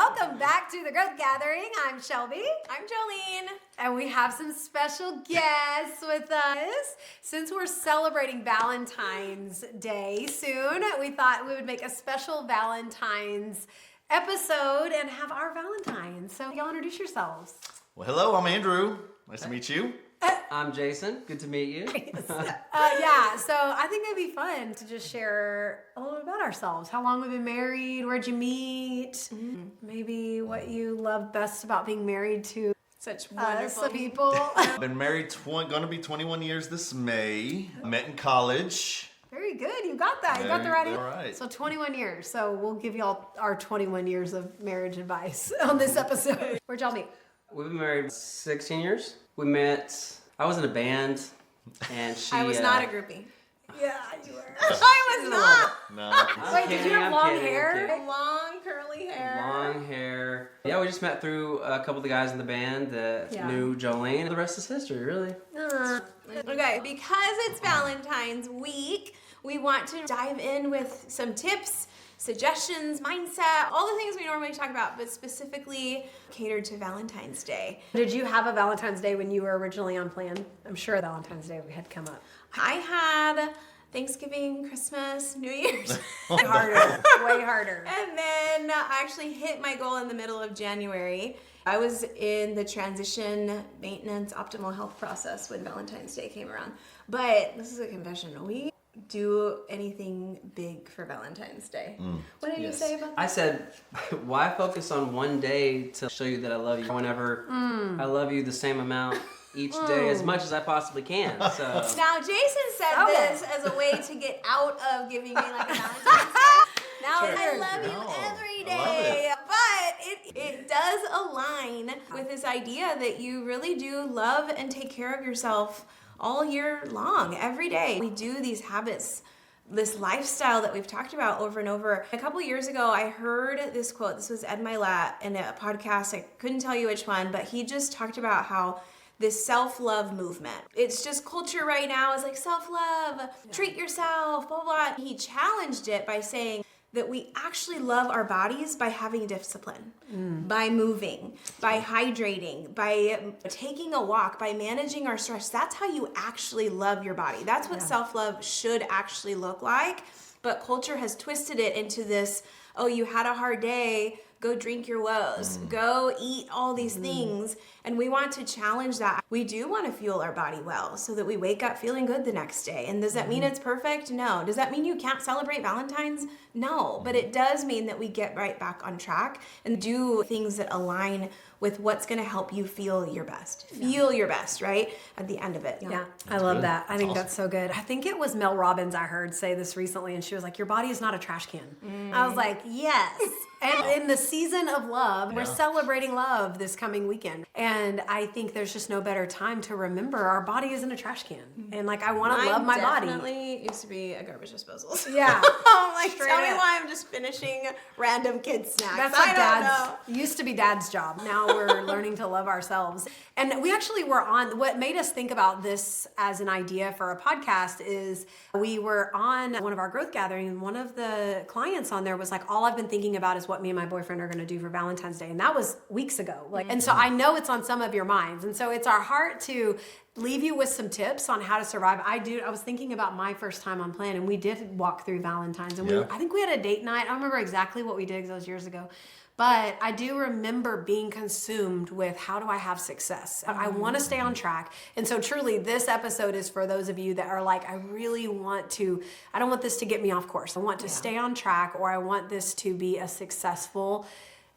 welcome back to the Growth Gathering. I'm Shelby. I'm Jouleen. And we have some special guests with us. Since we're celebrating Valentine's Day soon, we thought we would make a special Valentine's episode and have our Valentines. So y'all introduce yourselves. Well, hello, I'm Andrew. Nice to meet you. I'm Jason. Good to meet you. Yeah, so I think it'd be fun to just share a little bit about ourselves. How long we've been married, where'd you meet, maybe what you love best about being married to Such wonderful people. I've been married, going to be 21 years this May. Met in college. Very good. You got that. You got the right answer. All right. So 21 years. So we'll give y'all our 21 years of marriage advice on this episode. Where'd y'all meet? We've been married 16 years. We met, I was in a band, and she... I was not a groupie. Yeah, you were. I was not. No. Wait, did you have long hair? Long curly hair. Long hair. Yeah, we just met through a couple of the guys in the band that knew Jouleen. The rest is history, really. Okay, because it's Valentine's week, we want to dive in with some tips, suggestions, mindset, all the things we normally talk about, but specifically catered to Valentine's Day. Did you have a Valentine's Day when you were originally on plan? I'm sure Valentine's Day had come up. I had Thanksgiving, Christmas, New Year's. Harder, way harder. And then I actually hit my goal in the middle of January. I was in the transition, maintenance, optimal health process when Valentine's Day came around. But this is a confession. We do anything big for Valentine's Day. What did you say about that? I said, why focus on one day to show you that I love you whenever I love you the same amount each day as much as I possibly can. So Now, Jason said this as a way to get out of giving me like a Valentine's Day. Now, I love you every day. But it does align with this idea that you really do love and take care of yourself all year long, every day. We do these habits, this lifestyle that we've talked about over and over. A couple years ago, I heard this quote. This was Ed Milet in a podcast. I couldn't tell you which one, but he just talked about how this self-love movement. It's just culture right now is like self-love, treat yourself, blah, blah, blah. He challenged it by saying that we actually love our bodies by having discipline, by moving, by hydrating, by taking a walk, by managing our stress. That's how you actually love your body. That's what self-love should actually look like. But culture has twisted it into this, oh, you had a hard day, go drink your woes, go eat all these things. And we want to challenge that. We do want to fuel our body well so that we wake up feeling good the next day. And does that mean it's perfect? No. Does that mean you can't celebrate Valentine's? No. But it does mean that we get right back on track and do things that align with what's going to help you feel your best. Feel your best, right? At the end of it. Yeah, I love that. I think that's so good. I think it was Mel Robbins I heard say this recently, and she was like, your body is not a trash can. I was like, yes. And in the season of love, we're celebrating love this coming weekend. And I think there's just no better time to remember our body isn't a trash can. And like, I want to love my body. Definitely used to be a garbage disposal. Yeah. I'm like, Straight tell me up. why I'm just finishing random kid snacks. That's I like don't dad's, know. used to be dad's job. Now we're learning to love ourselves. And we actually were on, what made us think about this as an idea for a podcast is we were on one of our growth gatherings, and one of the clients on there was like, all I've been thinking about is what me and my boyfriend are going to do for Valentine's Day. And that was weeks ago. Like, and so I know it's on some of your minds. And so it's our heart to leave you with some tips on how to survive. I was thinking about my first time on plan, and we did walk through Valentine's, and I think we had a date night. I don't remember exactly what we did because that was years ago. But I do remember being consumed with how do I have success? I want to stay on track. And so truly this episode is for those of you that are like, I really want to, I don't want this to get me off course. I want to stay on track, or I want this to be a successful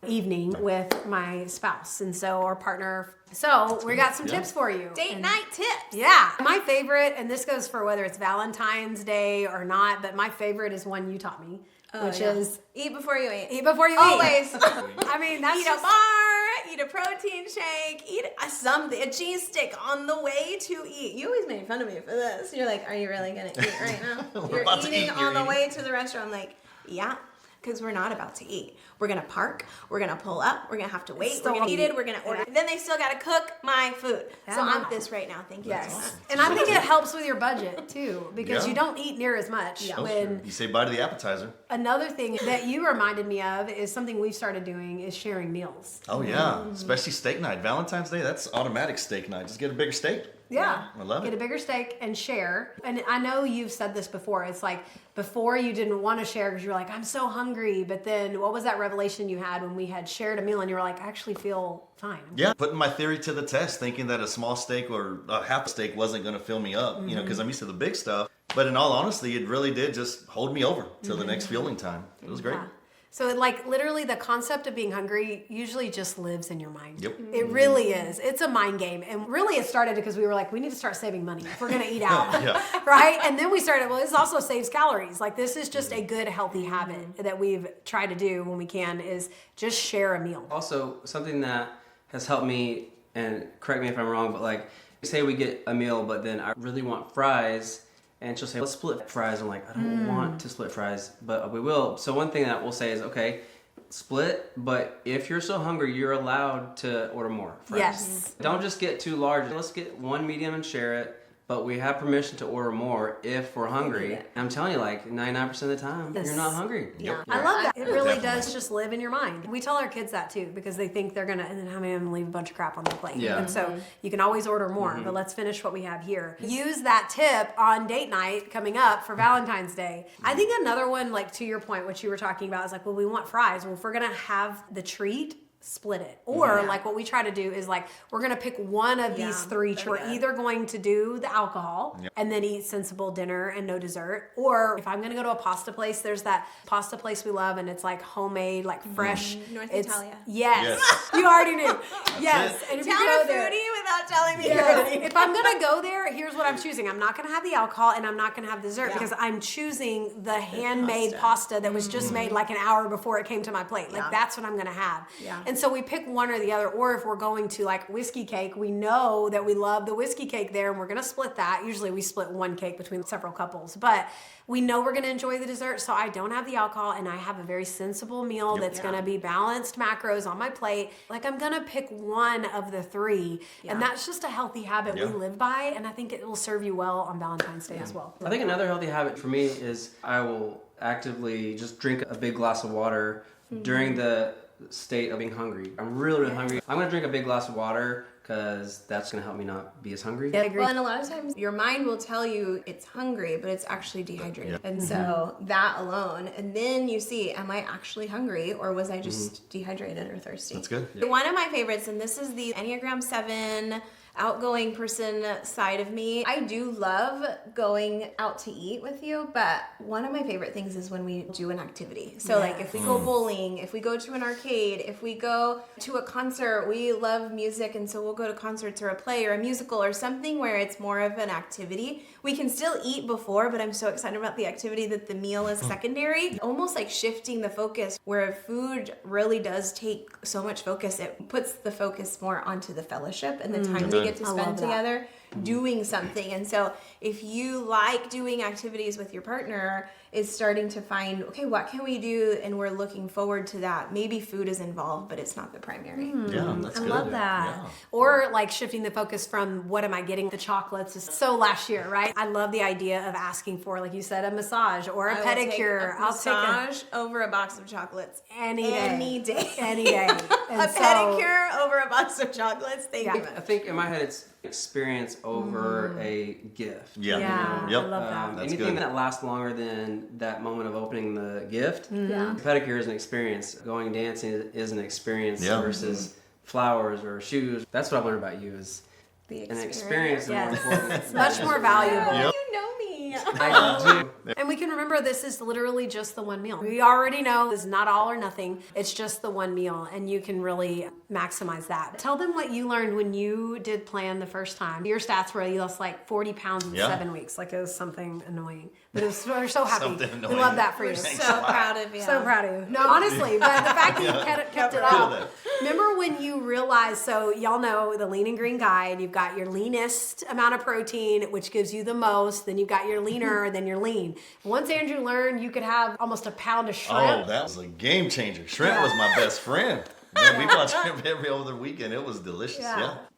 evening with my spouse and so or partner. So we got some tips for you. Date night tips. Yeah. My favorite, and this goes for whether it's Valentine's Day or not, but my favorite is one you taught me. Which is eat before you eat. Eat before you Always. eat. I mean, that's eat a bar, eat a protein shake, eat a cheese stick on the way to eat. You always made fun of me for this. You're like, are you really gonna eat right now? We're You're about to eating eat, on you're the eating. way to the restaurant. I'm like, yeah. because we're not about to eat. We're gonna park, we're gonna pull up, we're gonna have to wait, Still we're gonna eat eat. it, we're gonna order. Then they still gotta cook my food. Yeah. So I'm this right now. Thank you. Yes. And I think it helps with your budget too, because Yeah. you don't eat near as much. Oh, When sure. You say bye to the appetizer. another thing that you reminded me of is something we've started doing is sharing meals. Oh yeah, especially steak night. Valentine's Day, that's automatic steak night. Just get a bigger steak. Yeah. I love Get it. a bigger steak and share. And I know you've said this before. It's like before you didn't want to share because you were like, I'm so hungry. But then what was that revelation you had when we had shared a meal and you were like, I actually feel fine. Yeah, putting my theory to the test, thinking that a small steak or a half a steak wasn't going to fill me up, you know, because I'm used to the big stuff. But in all honesty, it really did just hold me over till the next fueling time. It was great. Yeah. So like literally the concept of being hungry usually just lives in your mind. Yep. It really is. It's a mind game. And really it started because we were like, we need to start saving money if we're going to eat out. Yeah. Right? And then we started, well, this also saves calories. Like this is just a good, healthy habit that we've tried to do when we can is just share a meal. Also, something that has helped me, and correct me if I'm wrong, but like, say we get a meal, but then I really want fries, and she'll say, let's split fries. I'm like, I don't want to split fries, but we will. So one thing that we'll say is, okay, split, but if you're so hungry, you're allowed to order more fries. Yes. Don't just get too large. Let's get one medium and share it, but we have permission to order more if we're hungry. I'm telling you, like 99% of the time, Yes. you're not hungry. Yep. I love that. It really Definitely. does just live in your mind. We tell our kids that too because they think they're gonna, and then how many of them leave a bunch of crap on their plate. Yeah. And so you can always order more, but let's finish what we have here. Use that tip on date night coming up for Valentine's Day. I think another one, like to your point, what you were talking about is like, well, we want fries. Well, if we're gonna have the treat, split it. Or like what we try to do is like, we're going to pick one of these three. We're either going to do the alcohol and then eat sensible dinner and no dessert. Or if I'm going to go to a pasta place, there's that pasta place we love and it's like homemade, like fresh. North It's- Italia. Yes. Yes. You already knew. Yes. And if you Tell go a there. foodie without telling me Yes. you're If I'm gonna go there, here's what I'm choosing. I'm not gonna have the alcohol and I'm not gonna have dessert because I'm choosing the handmade pasta that was just made like an hour before it came to my plate. Like that's what I'm gonna have. Yeah. And so we pick one or the other. Or if we're going to like whiskey cake, we know that we love the whiskey cake there and we're gonna split that. Usually we split one cake between several couples, but we know we're gonna enjoy the dessert. So I don't have the alcohol and I have a very sensible meal that's gonna be balanced macros on my plate. Like I'm gonna pick one of the three. And that's just a healthy habit we live by. And I think it will serve you well on Valentine's Day as well. I think another healthy habit for me is I will actively just drink a big glass of water during the state of being hungry. I'm really, really hungry. I'm gonna drink a big glass of water because that's gonna help me not be as hungry. I agree. Well, and a lot of times your mind will tell you it's hungry, but it's actually dehydrated. And so that alone, and then you see, am I actually hungry or was I just dehydrated or thirsty? That's good. One of my favorites, and this is the Enneagram 7 outgoing person side of me. I do love going out to eat with you, but one of my favorite things is when we do an activity. So like if we go bowling, if we go to an arcade, if we go to a concert, we love music and so we'll go to concerts or a play or a musical or something where it's more of an activity. We can still eat before, but I'm so excited about the activity that the meal is secondary. Almost like shifting the focus where food really does take so much focus. It puts the focus more onto the fellowship and the time we get to I love spend that. together doing something. And so if you like doing activities with your partner, is starting to find, okay, what can we do? And we're looking forward to that. Maybe food is involved, but it's not the primary. Yeah, that's I good. love that. Yeah. Or like shifting the focus from what am I getting? The chocolates is so last year, right? I love the idea of asking for, like you said, a massage or a I will pedicure. take a I'll take massage over a box of chocolates any day. Any Any day. day. And A so- pedicure over a box of chocolates. Thank you. I think in my head it's experience over a gift. Yeah. Yeah, Yep. I love that. That's Anything good. that lasts longer than that moment of opening the gift. Yeah. Pedicure is an experience. Going dancing is an experience Yeah. versus flowers or shoes. That's what I've learned about you is The an experience is more Yes. important. It's much more valuable. Yep. You know me. I do. And we can remember this is literally just the one meal. We already know it's not all or nothing. It's just the one meal and you can really maximize that. Tell them what you learned when you did plan the first time. Your stats were you lost like 40 pounds in 7 weeks. Like it was something annoying. We're so happy. We love that for you. So proud of you. So proud of you. No, honestly, but the fact that you kept it up. Remember when you realized, so y'all know the Lean and Green Guide, you've got your leanest amount of protein, which gives you the most, then you've got your leaner, then your lean. Once Andrew learned you could have almost a pound of shrimp. Oh, that was a game changer. Shrimp was my best friend. Man, we bought shrimp every other weekend. It was delicious.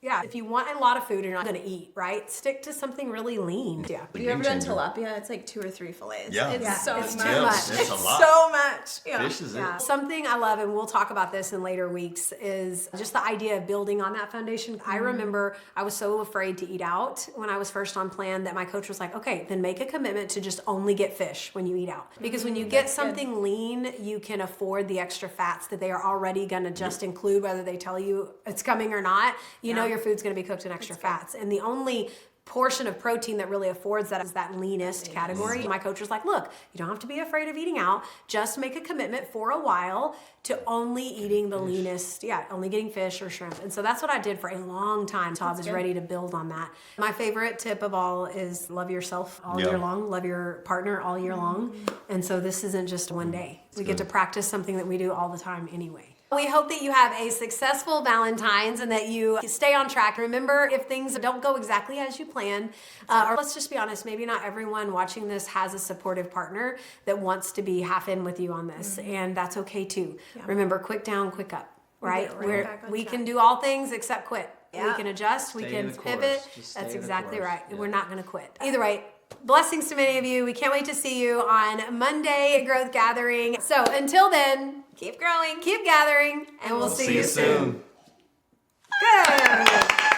Yeah. If you want a lot of food you're not going to eat, right? Stick to something really lean. Yeah. Have you ever done tilapia? It's like 2 or 3 fillets. Yeah. It's so It's much. too much. It's a lot. So much. Yeah. Fish is it. Something I love, and we'll talk about this in later weeks, is just the idea of building on that foundation. I remember I was so afraid to eat out when I was first on plan that my coach was like, okay, then make a commitment to just only get fish when you eat out. Because when you get something lean, you can afford the extra fats that they are already going to just include, whether they tell you it's coming or not. You know your food's going to be cooked in extra fats. And the only portion of protein that really affords that is that leanest category. My coach was like, look, you don't have to be afraid of eating out. Just make a commitment for a while to only eating the leanest, only getting fish or shrimp. And so that's what I did for a long time. So I was ready to build on that. My favorite tip of all is love yourself all year long. Love your partner all year long. And so this isn't just one day. We get to practice something that we do all the time anyway. We hope that you have a successful Valentine's and that you stay on track. Remember, if things don't go exactly as you planned, or let's just be honest, maybe not everyone watching this has a supportive partner that wants to be half in with you on this, and that's okay too. Remember, quick down, quick up, right? We can do all things except quit. We can adjust, we can pivot. That's exactly right. We're not going to quit. Either way, blessings to many of you. We can't wait to see you on Monday Growth Gathering. So until then, keep growing, keep gathering, and we'll see you soon. Good.